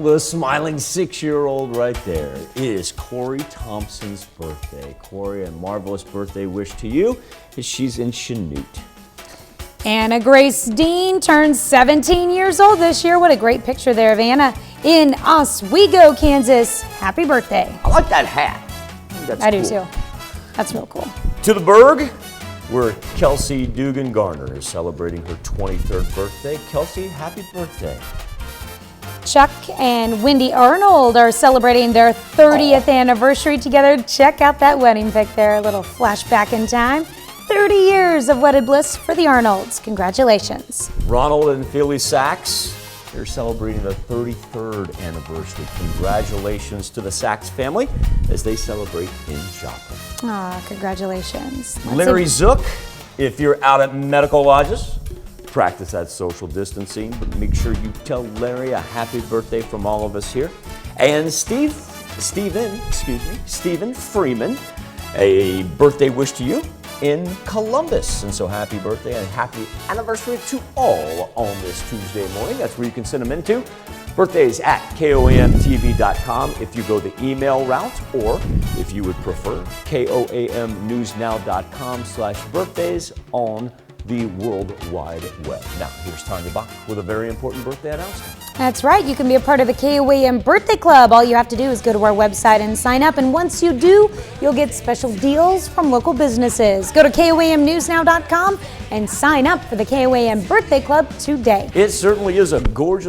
The smiling 6-year-old right there is Corey Thompson's birthday. Corey, a marvelous birthday wish to you as she's in Chanute. Anna Grace Dean turns 17 years old this year. What a great picture there of Anna in Oswego, Kansas. Happy birthday. I like that hat. I do too. That's real cool. To the Berg, where Kelsey Dugan Garner is celebrating her 23rd birthday. Kelsey, happy birthday. Chuck and Wendy Arnold are celebrating their 30th anniversary together. Check out that wedding pic there, a little flashback in time. 30 years of wedded bliss for the Arnolds. Congratulations. Ronald and Philly Sachs, they're celebrating their 33rd anniversary. Congratulations to the Sachs family as they celebrate in Joplin. Aw, congratulations. Larry Zook, if you're out at medical lodges, practice that social distancing, but make sure you tell Larry a happy birthday from all of us here. And Stephen Freeman, a birthday wish to you in Columbus. And so happy birthday and happy anniversary to all on this Tuesday morning. That's where you can send them into. Birthdays at KOAMTV.com if you go the email route, or if you would prefer, KOAMNewsNow.com/birthdays on the World Wide Web. Now, here's Tanya Bach with a very important birthday announcement. That's right. You can be a part of the KOAM Birthday Club. All you have to do is go to our website and sign up. And once you do, you'll get special deals from local businesses. Go to KOAMNewsNow.com and sign up for the KOAM Birthday Club today. It certainly is a gorgeous